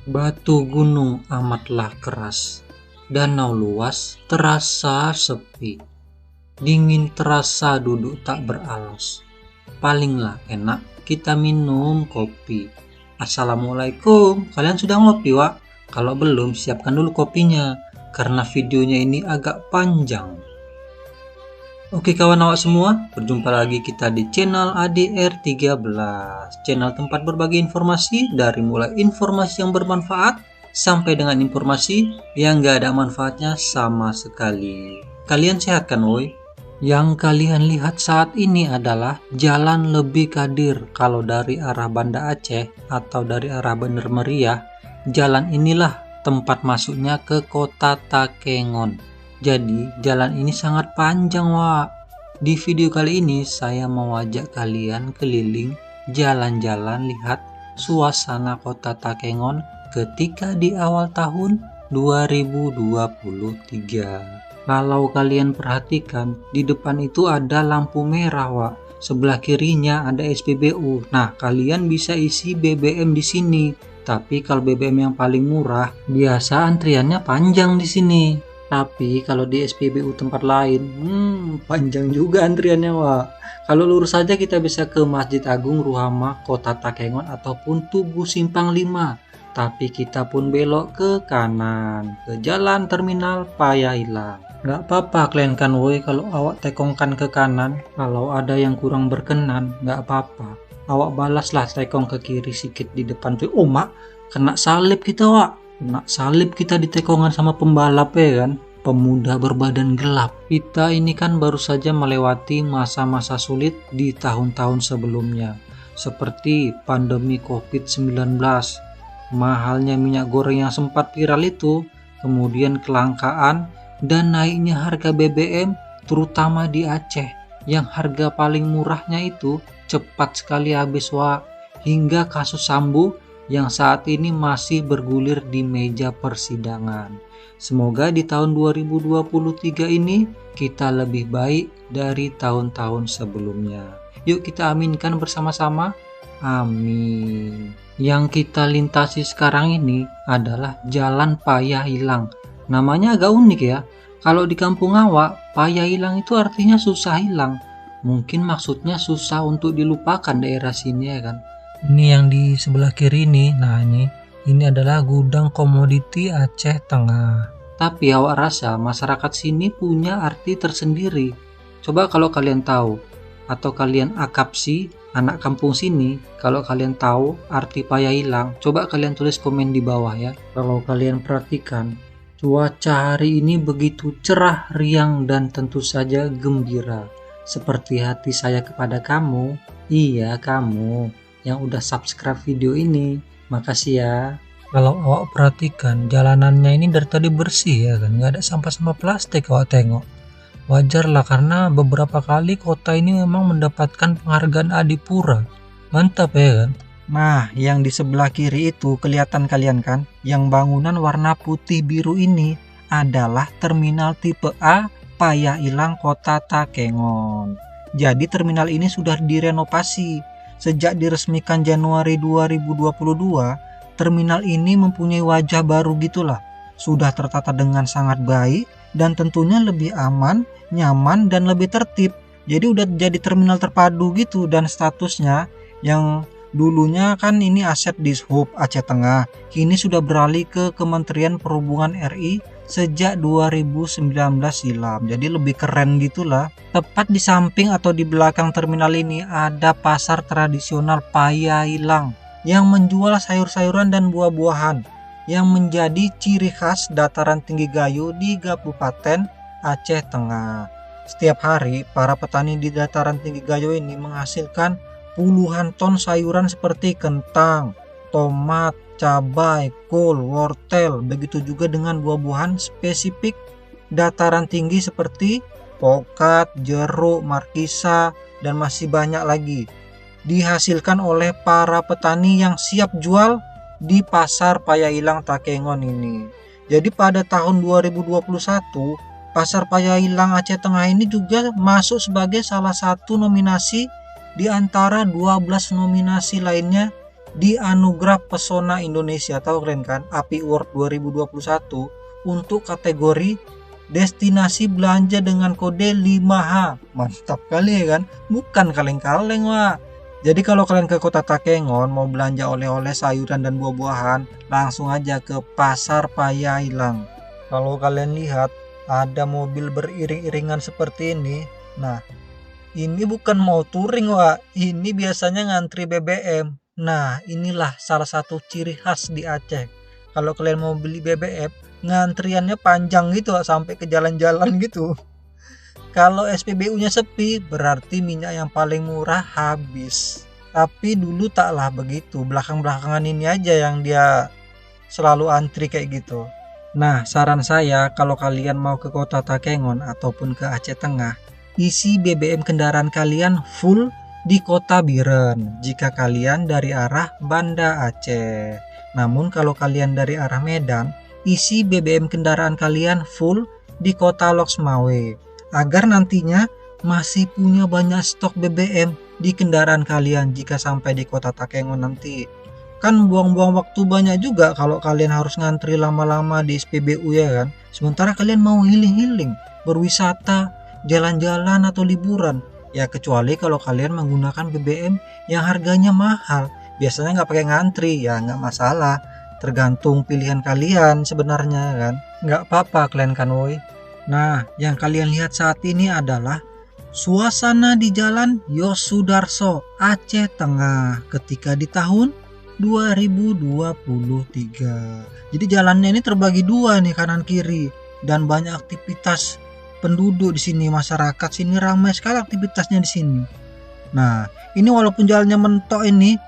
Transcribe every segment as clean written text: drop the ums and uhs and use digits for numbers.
Batu gunung amatlah keras, danau luas terasa sepi, dingin terasa duduk tak beralas. Palinglah enak kita minum kopi. Assalamualaikum, kalian sudah ngopi, Wak? Kalau belum, siapkan dulu kopinya, karena videonya ini agak panjang. Oke kawan awak semua, berjumpa lagi kita di channel ADR13, channel tempat berbagi informasi dari mulai informasi yang bermanfaat sampai dengan informasi yang gak ada manfaatnya sama sekali. Kalian sehat kan woi? Yang kalian lihat saat ini adalah jalan Lebih Kadir. Kalau dari arah Banda Aceh atau dari arah Bener Meriah, jalan inilah tempat masuknya ke kota Takengon. Jadi jalan ini sangat panjang Wak. Di video kali ini saya mau ajak kalian keliling jalan-jalan lihat suasana kota Takengon ketika di awal tahun 2023. Kalau kalian perhatikan di depan itu ada lampu merah Wak. Sebelah kirinya ada SPBU. Nah, kalian bisa isi BBM di sini. Tapi kalau BBM yang paling murah, biasa antriannya panjang di sini. Tapi kalau di SPBU tempat lain, panjang juga antriannya Wak. Kalau lurus saja kita bisa ke Masjid Agung Ruhama Kota Takengon ataupun Tugu Simpang 5. Tapi kita pun belok ke kanan, ke Jalan Terminal Payailang. Gak apa-apa kalian kan woi kalau awak tekongkan ke kanan. Kalau ada yang kurang berkenan, gak apa-apa. Awak balaslah tekong ke kiri sedikit di depan tuh. Oh mak, kena salib kita Wak. Nak salib kita di tekongan sama pembalap ya kan, pemuda berbadan gelap. Kita ini kan baru saja melewati masa-masa sulit di tahun-tahun sebelumnya, seperti pandemi COVID-19, mahalnya minyak goreng yang sempat viral itu, kemudian kelangkaan dan naiknya harga BBM terutama di Aceh yang harga paling murahnya itu cepat sekali habis Wak, hingga kasus Sambo yang saat ini masih bergulir di meja persidangan. Semoga di tahun 2023 ini kita lebih baik dari tahun-tahun sebelumnya. Yuk kita aminkan bersama-sama. Amin. Yang kita lintasi sekarang ini adalah Jalan Payailang. Namanya agak unik ya. Kalau di kampung awak, Payailang itu artinya susah hilang. Mungkin maksudnya susah untuk dilupakan daerah sini ya kan. Ini yang di sebelah kiri nih, nah ini adalah gudang komoditi Aceh Tengah. Tapi awak rasa masyarakat sini punya arti tersendiri. Coba kalau kalian tahu, atau kalian akapsi, anak kampung sini, kalau kalian tahu arti Payailang, coba kalian tulis komen di bawah ya. Kalau kalian perhatikan, cuaca hari ini begitu cerah, riang, dan tentu saja gembira. Seperti hati saya kepada kamu, iya kamu yang udah subscribe video ini, makasih ya. Kalau awak perhatikan jalanannya ini dari tadi bersih ya kan, nggak ada sampah-sampah plastik awak tengok. Wajar lah karena beberapa kali kota ini memang mendapatkan penghargaan Adipura. Mantap ya kan. Nah yang di sebelah kiri itu kelihatan kalian kan, yang bangunan warna putih biru ini adalah terminal tipe A Payailang Kota Takengon. Jadi terminal ini sudah direnovasi. Sejak diresmikan Januari 2022, terminal ini mempunyai wajah baru gitulah. Sudah tertata dengan sangat baik dan tentunya lebih aman, nyaman, dan lebih tertib. Jadi udah jadi terminal terpadu gitu, dan statusnya yang dulunya kan ini aset Dishub Aceh Tengah, kini sudah beralih ke Kementerian Perhubungan RI sejak 2019 silam. Jadi lebih keren gitulah. Tepat di samping atau di belakang terminal ini ada pasar tradisional Payailang yang menjual sayur-sayuran dan buah-buahan yang menjadi ciri khas dataran tinggi Gayo di Kabupaten Aceh Tengah. Setiap hari para petani di dataran tinggi Gayo ini menghasilkan puluhan ton sayuran seperti kentang, tomat, cabai, kol, wortel, begitu juga dengan buah-buahan spesifik dataran tinggi seperti pokat, jeruk, markisa, dan masih banyak lagi. Dihasilkan oleh para petani yang siap jual di pasar Payailang Takengon ini. Jadi pada tahun 2021, pasar Payailang Aceh Tengah ini juga masuk sebagai salah satu nominasi di antara 12 nominasi lainnya dianugerah Pesona Indonesia, tahu keren kan, API Award 2021 untuk kategori destinasi belanja dengan kode 5H. Mantap kali ya kan, bukan kaleng-kaleng wah. Jadi kalau kalian ke kota Takengon mau belanja oleh-oleh sayuran dan buah-buahan, langsung aja ke Pasar Payailang. Kalau kalian lihat ada mobil beriring-iringan seperti ini, nah ini bukan mau touring wah, ini biasanya ngantri BBM. Nah inilah salah satu ciri khas di Aceh. Kalau kalian mau beli BBM, ngantriannya panjang gitu sampai ke jalan-jalan gitu. Kalau SPBU-nya sepi, berarti minyak yang paling murah habis. Tapi dulu taklah begitu, belakang-belakangan ini aja yang dia selalu antri kayak gitu. Nah, saran saya kalau kalian mau ke kota Takengon ataupun ke Aceh Tengah, isi BBM kendaraan kalian full di kota Biren jika kalian dari arah Banda Aceh. Namun kalau kalian dari arah Medan, isi BBM kendaraan kalian full di kota Loksmawe, agar nantinya masih punya banyak stok BBM di kendaraan kalian jika sampai di kota Takengon nanti. Kan buang-buang waktu banyak juga kalau kalian harus ngantri lama-lama di SPBU ya kan. Sementara kalian mau healing-healing, berwisata, jalan-jalan atau liburan. Ya kecuali kalau kalian menggunakan BBM yang harganya mahal. Biasanya nggak pakai ngantri, ya nggak masalah. Tergantung pilihan kalian sebenarnya kan. Nggak apa-apa kalian kan woi. Nah, yang kalian lihat saat ini adalah suasana di Jalan Yosudarso, Aceh Tengah ketika di tahun 2023. Jadi jalannya ini terbagi dua nih, kanan kiri, dan banyak aktivitas penduduk di sini, masyarakat sini ramai sekali aktivitasnya di sini. Nah, ini walaupun jalannya mentok ini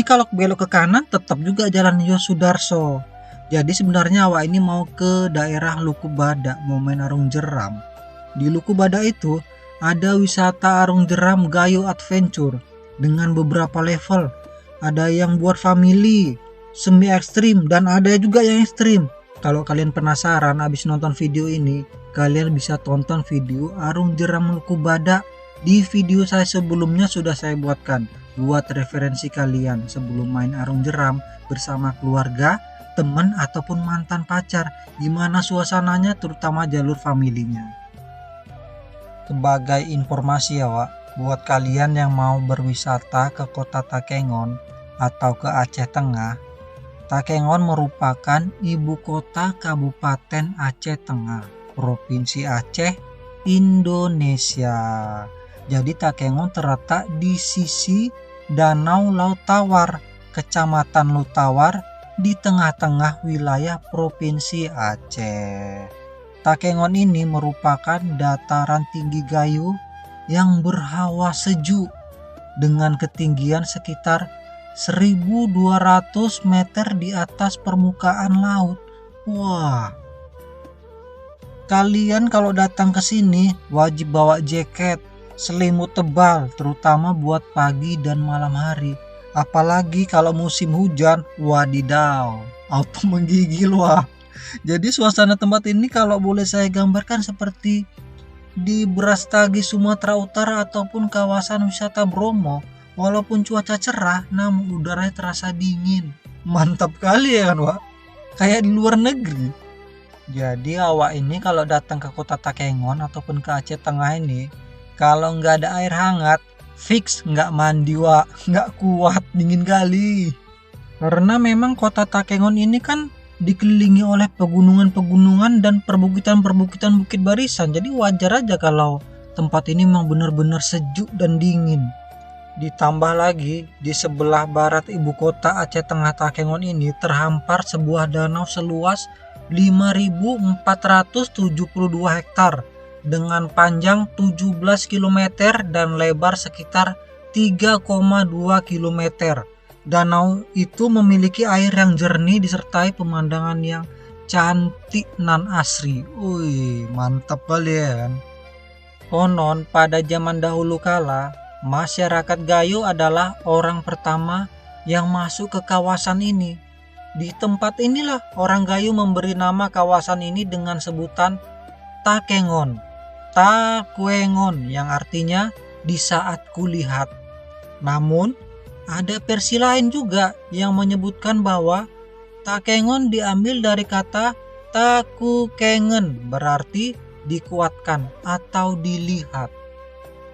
kalau belok ke kanan tetap juga Jalan Yosudarso. Jadi sebenarnya awak ini mau ke daerah Luku Badak, mau main arung jeram. Di Luku Badak itu ada wisata arung jeram Gayo Adventure dengan beberapa level. Ada yang buat family, semi ekstrim, dan ada juga yang ekstrim. Kalau kalian penasaran abis nonton video ini, kalian bisa tonton video arung jeram Luku Badak. Di video saya sebelumnya sudah saya buatkan buat referensi kalian sebelum main arung jeram bersama keluarga, teman ataupun mantan pacar, gimana suasananya terutama jalur familinya. Sebagai informasi ya Wak, buat kalian yang mau berwisata ke kota Takengon atau ke Aceh Tengah, Takengon merupakan ibu kota Kabupaten Aceh Tengah, Provinsi Aceh, Indonesia. Jadi Takengon terletak di sisi Danau Laut Tawar, Kecamatan Lutawar, di tengah-tengah wilayah Provinsi Aceh. Takengon ini merupakan dataran tinggi Gayo yang berhawa sejuk dengan ketinggian sekitar 1.200 meter di atas permukaan laut. Wah. Kalian kalau datang ke sini wajib bawa jaket, selimut tebal terutama buat pagi dan malam hari. Apalagi kalau musim hujan, wadidaw, auto menggigil wah. Jadi suasana tempat ini kalau boleh saya gambarkan seperti di Brastagi Sumatera Utara ataupun kawasan wisata Bromo. Walaupun cuaca cerah, namun udaranya terasa dingin. Mantap kali ya kan wak, kayak di luar negeri. Jadi awak ini kalau datang ke kota Takengon ataupun ke Aceh Tengah ini, kalau nggak ada air hangat, fix nggak mandi wak, nggak kuat, dingin kali. Karena memang kota Takengon ini kan dikelilingi oleh pegunungan-pegunungan dan perbukitan-perbukitan bukit barisan. Jadi wajar aja kalau tempat ini memang benar-benar sejuk dan dingin. Ditambah lagi di sebelah barat ibu kota Aceh Tengah Takengon ini terhampar sebuah danau seluas 5.472 hektar dengan panjang 17 km dan lebar sekitar 3,2 km. Danau itu memiliki air yang jernih disertai pemandangan yang cantik nan asri. Wih, mantap kali ya kan. Konon pada zaman dahulu kala, masyarakat Gayo adalah orang pertama yang masuk ke kawasan ini. Di tempat inilah orang Gayo memberi nama kawasan ini dengan sebutan Takengon. Takengon yang artinya di saat kulihat. Namun ada versi lain juga yang menyebutkan bahwa Takengon diambil dari kata takukengen, berarti dikuatkan atau dilihat.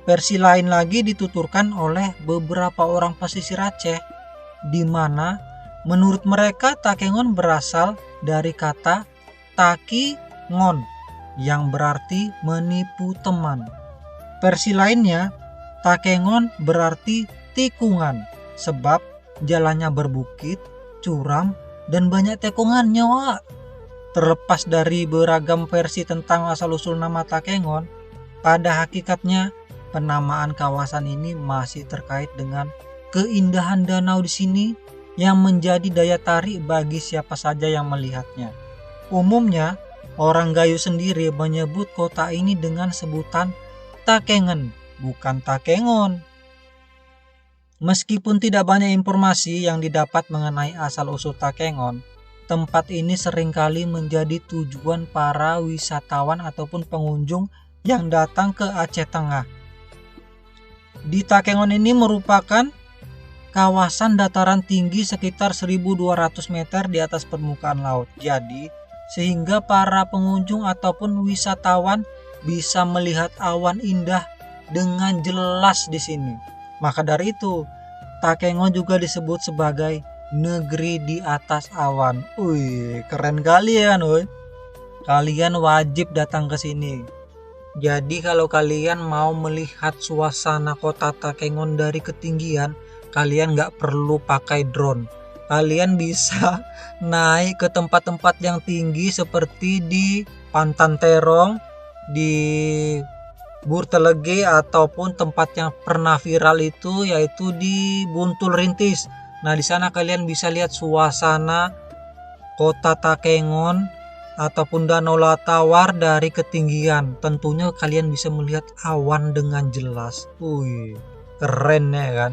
Versi lain lagi dituturkan oleh beberapa orang pesisir Aceh, di mana menurut mereka Takengon berasal dari kata taki ngon yang berarti menipu teman. Versi lainnya, Takengon berarti tikungan sebab jalannya berbukit, curam, dan banyak tikungannya, Wak. Terlepas dari beragam versi tentang asal-usul nama Takengon, pada hakikatnya penamaan kawasan ini masih terkait dengan keindahan danau di sini yang menjadi daya tarik bagi siapa saja yang melihatnya. Umumnya, orang Gayo sendiri menyebut kota ini dengan sebutan Takengen, bukan Takengon. Meskipun tidak banyak informasi yang didapat mengenai asal-usul Takengon, tempat ini seringkali menjadi tujuan para wisatawan ataupun pengunjung yang datang ke Aceh Tengah. Di Takengon ini merupakan kawasan dataran tinggi sekitar 1.200 meter di atas permukaan laut. Jadi, sehingga para pengunjung ataupun wisatawan bisa melihat awan indah dengan jelas di sini. Maka dari itu, Takengon juga disebut sebagai negeri di atas awan. Wih, keren kali ya kan, woy. Kalian wajib datang ke sini. Jadi kalau kalian mau melihat suasana kota Takengon dari ketinggian, kalian nggak perlu pakai drone. Kalian bisa naik ke tempat-tempat yang tinggi seperti di Pantan Terong, di Burtelege, ataupun tempat yang pernah viral itu yaitu di Buntul Rintis. Nah, di sana kalian bisa lihat suasana kota Takengon ataupun Danau Latawar dari ketinggian. Tentunya kalian bisa melihat awan dengan jelas. Wih, keren ya kan?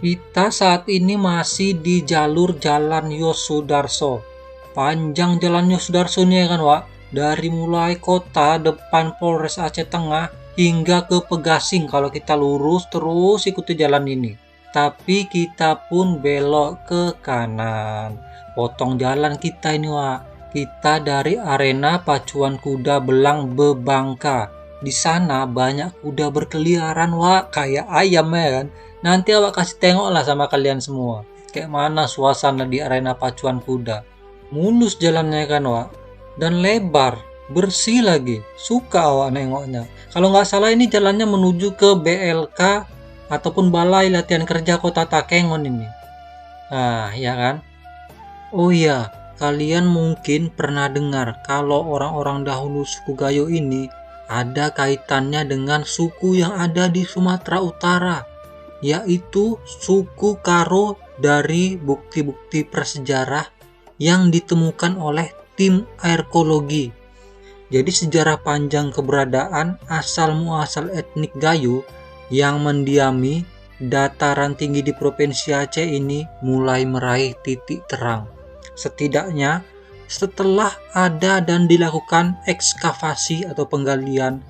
Kita saat ini masih di jalur Jalan Yosudarso. Panjang Jalan Yosudarso ini ya kan, Wak? Dari mulai kota depan Polres Aceh Tengah hingga ke Pegasing. Kalau kita lurus terus ikuti jalan ini. Tapi kita pun belok ke kanan. Potong jalan kita ini, Wak. Kita dari arena pacuan kuda Belang Bebangka. Di sana banyak kuda berkeliaran, Wak, kayak ayam ya kan. Nanti Awak kasih tengok lah sama kalian semua. Kayak mana suasana di arena pacuan kuda. Mulus jalannya kan, Wak. Dan lebar, bersih lagi. Suka Awak nengoknya. Kalau nggak salah ini jalannya menuju ke BLK ataupun Balai Latihan Kerja Kota Takengon ini. Nah, ya kan? Oh iya, kalian mungkin pernah dengar kalau orang-orang dahulu suku Gayo ini ada kaitannya dengan suku yang ada di Sumatera Utara, yaitu suku Karo dari bukti-bukti prasejarah yang ditemukan oleh tim arkeologi. Jadi sejarah panjang keberadaan asal-muasal etnik Gayo yang mendiami dataran tinggi di Provinsi Aceh ini mulai meraih titik terang. Setidaknya setelah ada dan dilakukan ekskavasi atau penggalian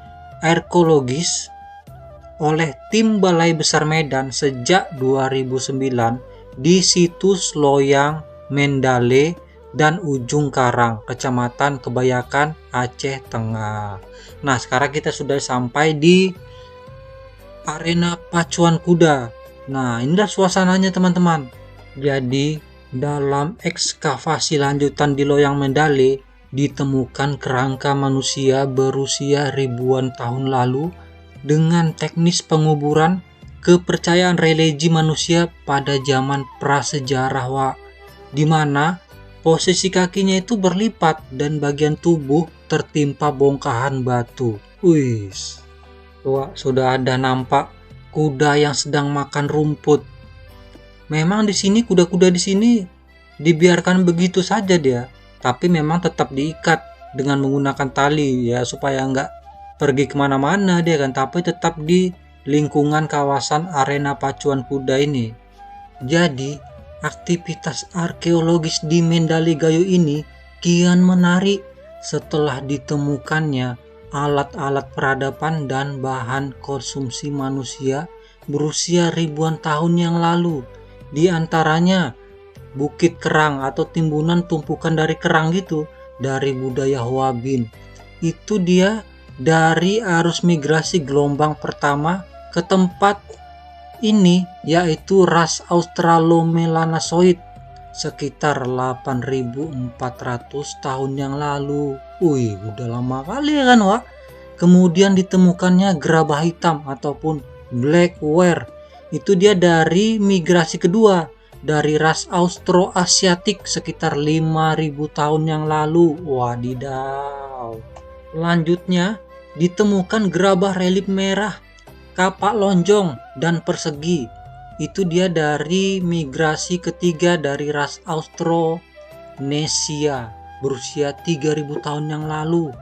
arkeologis oleh tim Balai Besar Medan sejak 2009 di situs Loyang, Mendale, dan Ujung Karang, Kecamatan Kebayakan, Aceh Tengah. Nah, sekarang kita sudah sampai di arena pacuan kuda. Nah, inilah suasananya teman-teman. Jadi, dalam ekskavasi lanjutan di Loyang Mendale ditemukan kerangka manusia berusia ribuan tahun lalu dengan teknis penguburan kepercayaan religi manusia pada zaman prasejarah, Wak, di mana posisi kakinya itu berlipat dan bagian tubuh tertimpa bongkahan batu. Wih, Wak, sudah ada nampak kuda yang sedang makan rumput. Memang di sini kuda-kuda di sini dibiarkan begitu saja dia, tapi memang tetap diikat dengan menggunakan tali ya supaya nggak pergi kemana-mana dia kan, tapi tetap di lingkungan kawasan arena pacuan kuda ini. Jadi aktivitas arkeologis di Mendale Gayo ini kian menarik setelah ditemukannya alat-alat peradaban dan bahan konsumsi manusia berusia ribuan tahun yang lalu. Di antaranya Bukit Kerang atau timbunan tumpukan dari kerang gitu, dari budaya Hwabin. Itu dia dari arus migrasi gelombang pertama ke tempat ini, yaitu ras Australomelanozoid sekitar 8.400 tahun yang lalu. Wih, udah lama kali ya kan, Wak? Kemudian ditemukannya gerabah hitam ataupun black ware. Itu dia dari migrasi kedua, dari ras Austroasiatik sekitar 5.000 tahun yang lalu. Wadidaw. Selanjutnya ditemukan gerabah relief merah, kapak lonjong dan persegi. Itu dia dari migrasi ketiga dari ras Austronesia berusia 3.000 tahun yang lalu.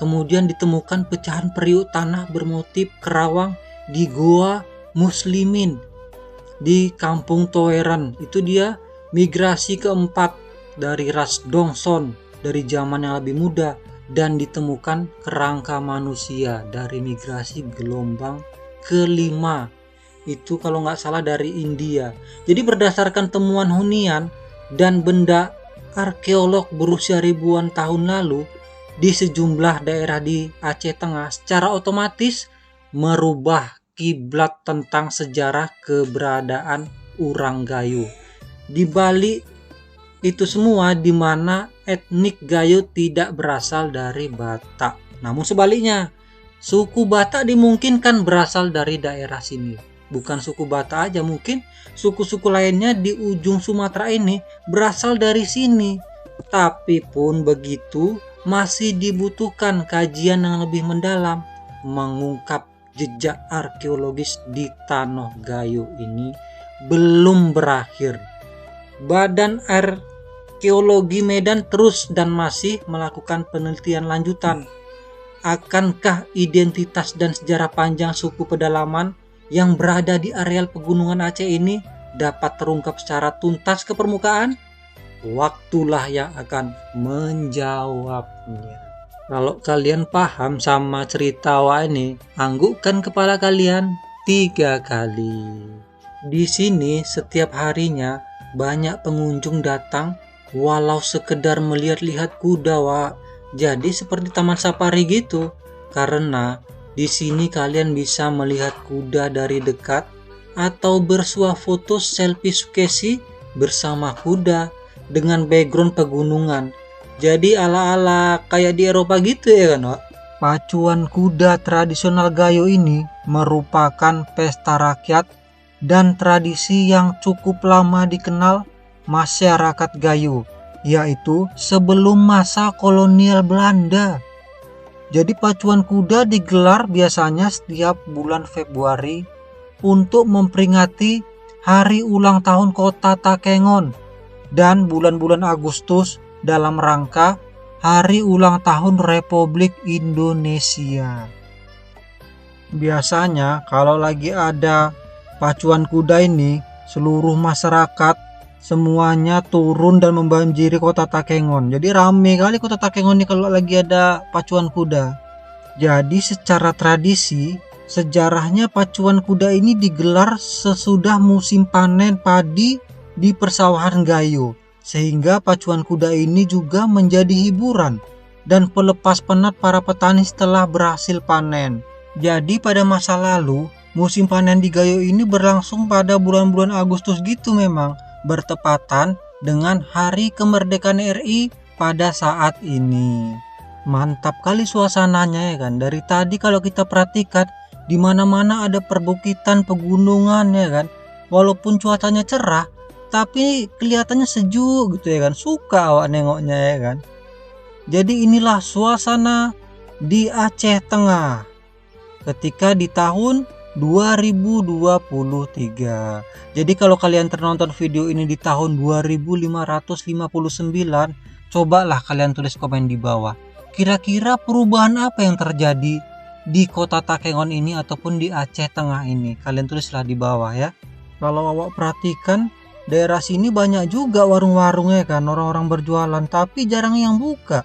Kemudian ditemukan pecahan periuk tanah bermotif kerawang di Goa Muslimin di Kampung Toeran. Itu dia migrasi keempat dari ras Dongson dari zaman yang lebih muda. Dan ditemukan kerangka manusia dari migrasi gelombang kelima. Itu kalau nggak salah dari India. Jadi berdasarkan temuan hunian dan benda arkeolog berusia ribuan tahun lalu di sejumlah daerah di Aceh Tengah, secara otomatis merubah kiblat tentang sejarah keberadaan Urang Gayo. Di balik itu semua, di mana etnik Gayo tidak berasal dari Batak. Namun sebaliknya, suku Batak dimungkinkan berasal dari daerah sini. Bukan suku Batak aja, mungkin suku-suku lainnya di ujung Sumatera ini berasal dari sini. Tapi pun begitu, masih dibutuhkan kajian yang lebih mendalam mengungkap jejak arkeologis di Tanah Gayo ini belum berakhir. Badan Arkeologi Medan terus dan masih melakukan penelitian lanjutan. Akankah identitas dan sejarah panjang suku pedalaman yang berada di areal pegunungan Aceh ini dapat terungkap secara tuntas ke permukaan? Waktulah yang akan menjawabnya. Kalau kalian paham sama cerita Wak ini, anggukkan kepala kalian 3 kali. Di sini setiap harinya banyak pengunjung datang walau sekedar melihat-lihat kuda, Wak. Jadi seperti taman safari gitu. Karena di sini kalian bisa melihat kuda dari dekat atau bersuah foto selfie sukesi bersama kuda dengan background pegunungan. Jadi ala-ala kayak di Eropa gitu ya kan, Wak? Pacuan kuda tradisional Gayo ini merupakan pesta rakyat dan tradisi yang cukup lama dikenal masyarakat Gayo, yaitu sebelum masa kolonial Belanda. Jadi pacuan kuda digelar biasanya setiap bulan Februari untuk memperingati hari ulang tahun kota Takengon dan bulan-bulan Agustus dalam rangka hari ulang tahun Republik Indonesia. Biasanya kalau lagi ada pacuan kuda ini, seluruh masyarakat semuanya turun dan membanjiri kota Takengon. Jadi rame kali kota Takengon ini kalau lagi ada pacuan kuda. Jadi secara tradisi, sejarahnya pacuan kuda ini digelar sesudah musim panen padi di persawahan Gayo. Sehingga pacuan kuda ini juga menjadi hiburan dan pelepas penat para petani setelah berhasil panen. Jadi pada masa lalu, musim panen di Gayo ini berlangsung pada bulan-bulan Agustus gitu memang, bertepatan dengan hari kemerdekaan RI pada saat ini. Mantap kali suasananya ya kan. Dari tadi kalau kita perhatikan di mana-mana ada perbukitan, pegunungan ya kan. Walaupun cuacanya cerah, tapi kelihatannya sejuk gitu ya kan. Suka awak nengoknya ya kan. Jadi inilah suasana di Aceh Tengah ketika di tahun 2023. Jadi kalau kalian tertonton video ini di tahun 2559, cobalah kalian tulis komen di bawah. Kira-kira perubahan apa yang terjadi di kota Takengon ini ataupun di Aceh Tengah ini? Kalian tulislah di bawah ya. Kalau awak perhatikan, daerah sini banyak juga warung-warungnya kan, orang-orang berjualan, tapi jarang yang buka.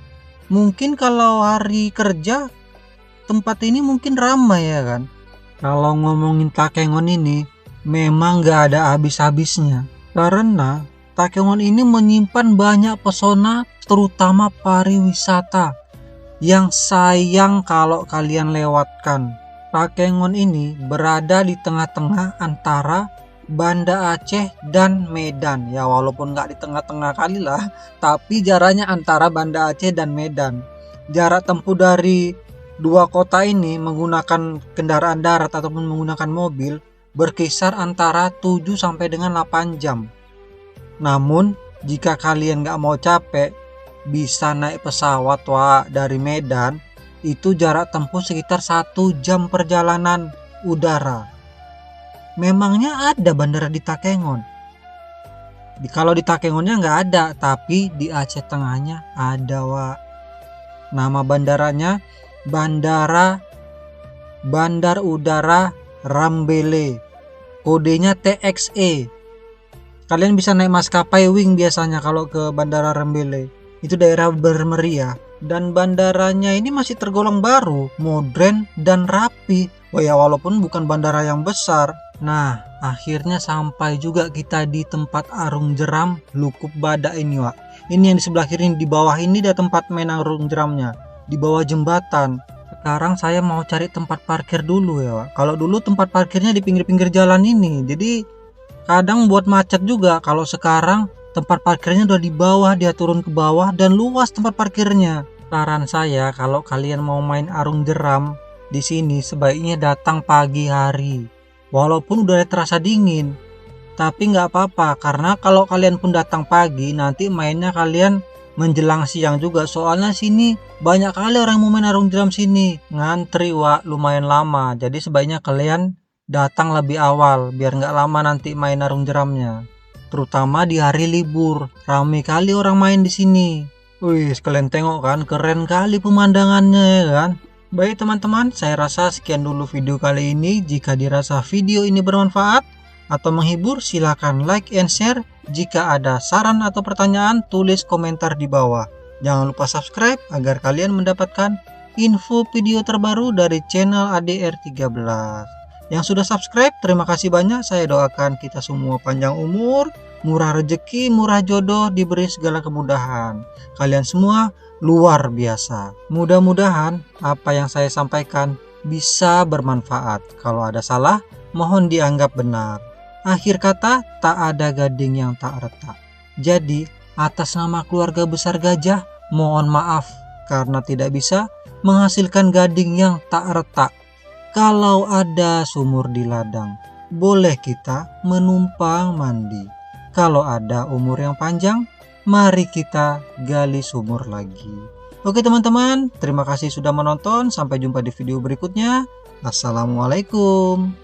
Mungkin kalau hari kerja tempat ini mungkin ramai ya kan. Kalau ngomongin Takengon ini memang gak ada habis-habisnya, karena Takengon ini menyimpan banyak pesona, terutama pariwisata yang sayang kalau kalian lewatkan. Takengon ini berada di tengah-tengah antara Banda Aceh dan Medan. Ya walaupun nggak di tengah-tengah kali lah, tapi jaraknya antara Banda Aceh dan Medan. Jarak tempuh dari dua kota ini menggunakan kendaraan darat ataupun menggunakan mobil berkisar antara 7 sampai dengan 8 jam. Namun jika kalian nggak mau capek, bisa naik pesawat dari Medan. Itu jarak tempuh sekitar 1 jam perjalanan udara. Memangnya ada bandara di Takengon? Kalau di Takengonnya nggak ada, tapi di Aceh Tengahnya ada, Wak. Nama bandaranya Bandar Udara Rambele. Kodenya TXE. Kalian bisa naik maskapai Wing biasanya kalau ke Bandara Rambele. Itu daerah Bermeriah. Dan bandaranya ini masih tergolong baru, modern dan rapi. Oh ya, walaupun bukan bandara yang besar. Nah, akhirnya sampai juga kita di tempat arung jeram Lukub Badak ini, Wak. Ini yang di sebelah kiri, di bawah ini ada tempat main arung jeramnya, di bawah jembatan. Sekarang saya mau cari tempat parkir dulu ya, Wak. Kalau dulu tempat parkirnya di pinggir-pinggir jalan ini, jadi kadang buat macet juga. Kalau sekarang tempat parkirnya udah di bawah, dia turun ke bawah dan luas tempat parkirnya. Saran saya, kalau kalian mau main arung jeram di sini sebaiknya datang pagi hari. Walaupun udah terasa dingin, tapi nggak apa-apa, karena kalau kalian pun datang pagi nanti mainnya kalian menjelang siang juga. Soalnya sini banyak kali orang mau main arung jeram sini, ngantri, Wak, lumayan lama. Jadi sebaiknya kalian datang lebih awal biar nggak lama nanti main arung jeramnya. Terutama di hari libur, ramai kali orang main di sini. Wih, kalian tengok kan, keren kali pemandangannya ya kan. Baik teman-teman, saya rasa sekian dulu video kali ini. Jika dirasa video ini bermanfaat atau menghibur, silahkan like and share. Jika ada saran atau pertanyaan, tulis komentar di bawah. Jangan lupa subscribe agar kalian mendapatkan info video terbaru dari channel ADR13. Yang sudah subscribe, terima kasih banyak. Saya doakan kita semua panjang umur, murah rezeki, murah jodoh, diberi segala kemudahan. Kalian semua luar biasa. Mudah-mudahan apa yang saya sampaikan bisa bermanfaat. Kalau ada salah, mohon dianggap benar. Akhir kata, tak ada gading yang tak retak. Jadi, atas nama keluarga besar Gajah, mohon maaf karena tidak bisa menghasilkan gading yang tak retak. Kalau ada sumur di ladang, boleh kita menumpang mandi. Kalau ada umur yang panjang, mari kita gali sumur lagi. Oke teman-teman, terima kasih sudah menonton. Sampai jumpa di video berikutnya. Assalamualaikum.